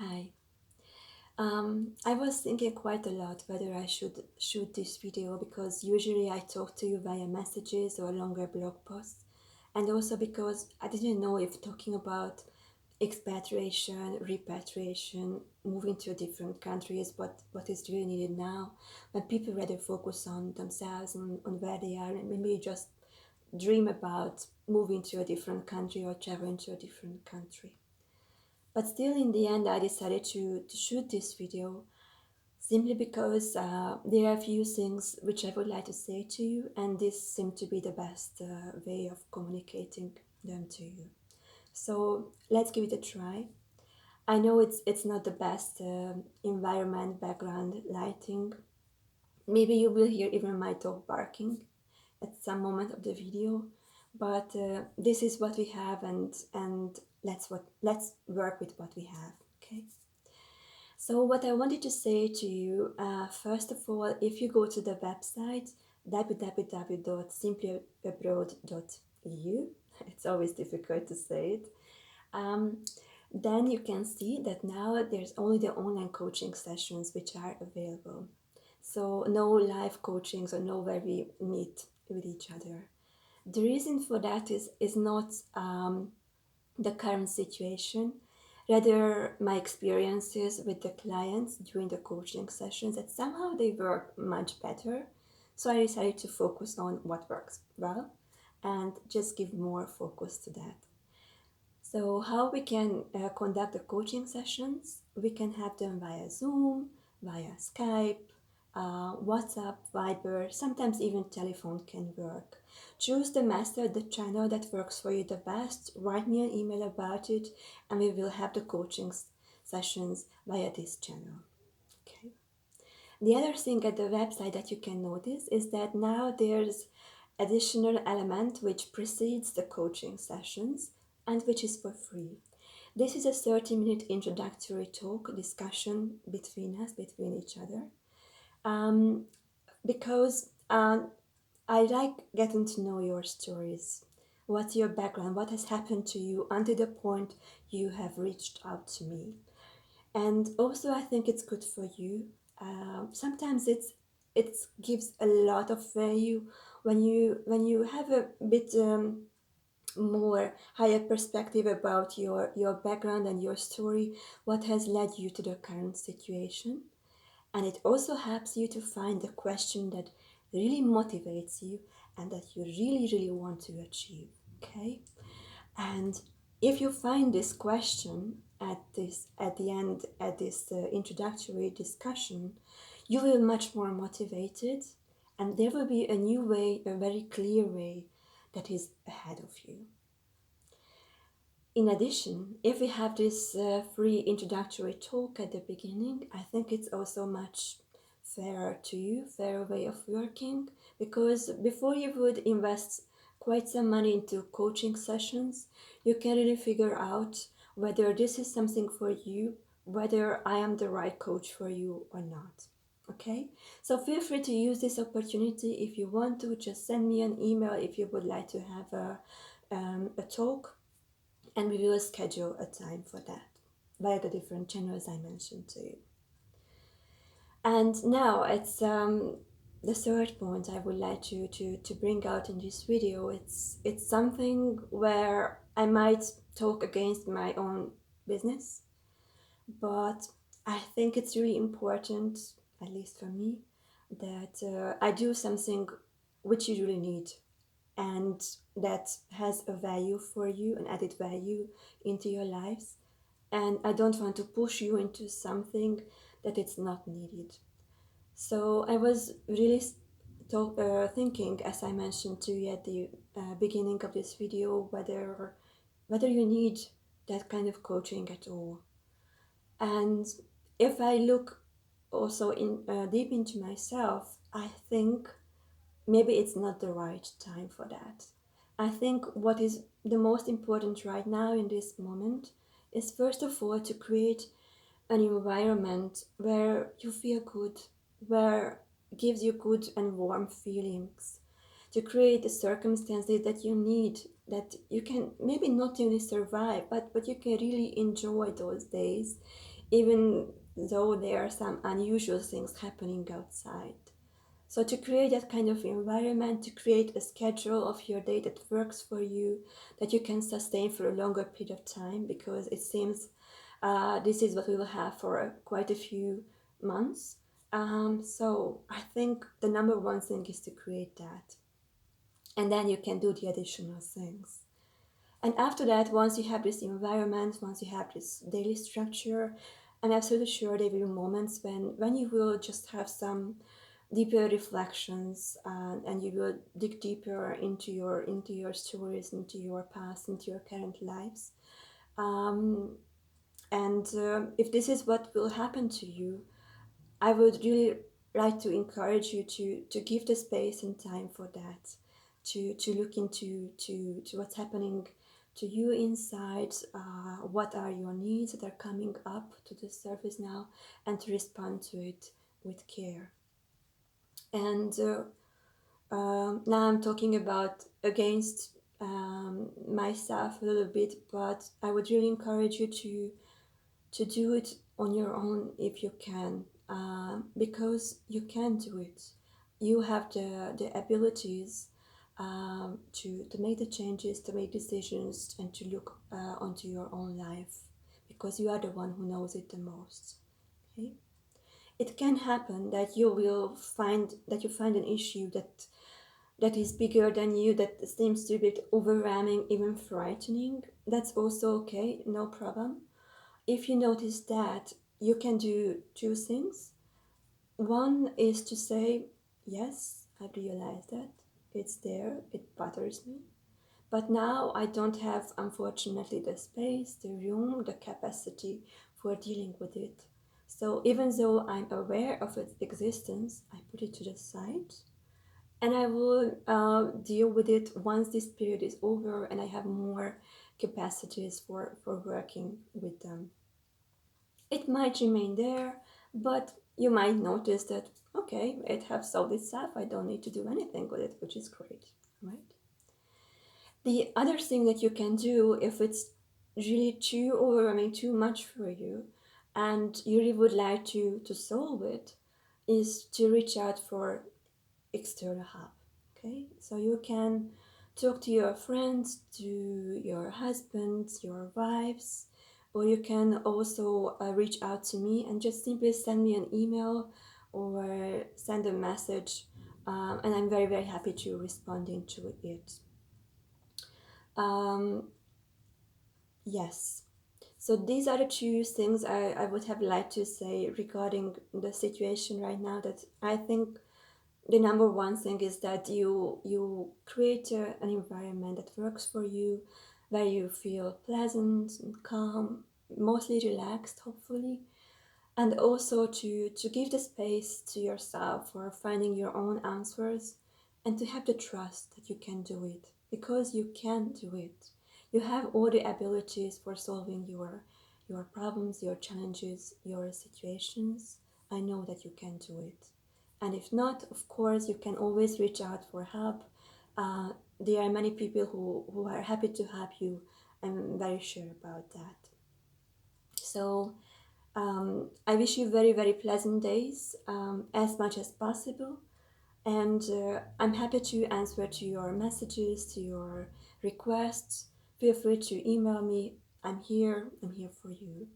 Hi. I was thinking quite a lot whether I should shoot this video because usually I talk to you via messages or longer blog posts, and also because I didn't know if talking about expatriation, repatriation, moving to a different country is what is really needed now, when people rather focus on themselves, on where they are, and maybe just dream about moving to a different country or traveling to a different country. But still, in the end, I decided to shoot this video simply because there are a few things which I would like to say to you, and this seemed to be the best way of communicating them to you. So let's give it a try. I know it's not the best environment, background, lighting. Maybe you will hear even my dog barking at some moment of the video, but this is what we have, and let's work with what we have. Okay. So what I wanted to say to you, first of all, if you go to the website www.simplyabroad.eu, it's always difficult to say it, um, then you can see that now there's only the online coaching sessions which are available. So no live coachings or no where we meet with each other. The reason for that is not the current situation, rather my experiences with the clients during the coaching sessions, that somehow they work much better. So I decided to focus on what works well and just give more focus to that. So how we can conduct the coaching sessions? We can have them via Zoom, via Skype, WhatsApp, Viber, sometimes even telephone can work. Choose the method, the channel that works for you the best. Write me an email about it, and we will have the coaching sessions via this channel. Okay. The other thing at the website that you can notice is that now there's additional element which precedes the coaching sessions and which is for free. This is a 30-minute introductory talk discussion between us, between each other, because I like getting to know your stories. What's your background? What has happened to you until the point you have reached out to me? And also, I think it's good for you. Sometimes it gives a lot of value when you have a bit more higher perspective about your background and your story, what has led you to the current situation. And it also helps you to find the question that really motivates you and that you really want to achieve. Okay. And if you find this question at the end at this introductory discussion, you will be much more motivated, and there will be a new way, a very clear way that is ahead of you. In addition, if we have this free introductory talk at the beginning, I think it's also much fairer to you, fairer way of working, because before you would invest quite some money into coaching sessions, you can really figure out whether this is something for you, whether I am the right coach for you or not. Okay, so feel free to use this opportunity. If you want to, just send me an email if you would like to have a talk, and we will schedule a time for that via the different channels I mentioned to you. And now it's the third point I would like to bring out in this video. It's something where I might talk against my own business, but I think it's really important, at least for me, that I do something which you really need and that has a value for you, an added value into your lives. And I don't want to push you into something that it's not needed. So I was really thinking, as I mentioned to you at the beginning of this video, whether you need that kind of coaching at all. And if I look also in deep into myself, I think maybe it's not the right time for that. I think what is the most important right now in this moment is, first of all, to create an environment where you feel good, where gives you good and warm feelings, to create the circumstances that you need, that you can maybe not only survive, but you can really enjoy those days even though there are some unusual things happening outside. So to create that kind of environment, to create a schedule of your day that works for you, that you can sustain for a longer period of time, because it seems this is what we will have for quite a few months. So I think the number one thing is to create that. And then you can do the additional things. And after that, once you have this environment, once you have this daily structure, I'm absolutely sure there will be moments when you will just have some deeper reflections, and you will dig deeper into your stories, into your past, into your current lives. Um, and if this is what will happen to you, I would really like to encourage you to give the space and time for that, to look to what's happening to you inside, what are your needs that are coming up to the surface now, and to respond to it with care. And now I'm talking about against myself a little bit, but I would really encourage you to do it on your own if you can, because you can do it. You have the abilities to make the changes, to make decisions, and to look onto your own life, because you are the one who knows it the most. Okay? It can happen that you find an issue that is bigger than you, that seems to be overwhelming, even frightening. That's also okay, no problem. If you notice that, you can do two things. One is to say, yes, I realize that it's there, it bothers me. But now I don't have, unfortunately, the space, the room, the capacity for dealing with it. So even though I'm aware of its existence, I put it to the side, and I will deal with it once this period is over and I have more capacities for working with them. It might remain there, but you might notice that, okay, it has solved itself. I don't need to do anything with it, which is great, right? The other thing that you can do, if it's really too overwhelming, too much for you, and you really would like to solve it, is to reach out for external help. Okay, so you can talk to your friends, to your husbands, your wives, or you can also reach out to me and just simply send me an email or send a message, and I'm very, very happy to responding to it. um, yes, so these are the two things I would have liked to say regarding the situation right now, that I think the number one thing is that you create an environment that works for you, where you feel pleasant and calm, mostly relaxed, hopefully, and also to give the space to yourself for finding your own answers, and to have the trust that you can do it, because you can do it. You have all the abilities for solving your problems, your challenges, your situations. I know that you can do it. And if not, of course, you can always reach out for help. There are many people who are happy to help you. I'm very sure about that. So I wish you very, very pleasant days, as much as possible. And I'm happy to answer to your messages, to your requests. Feel free to email me. I'm here for you.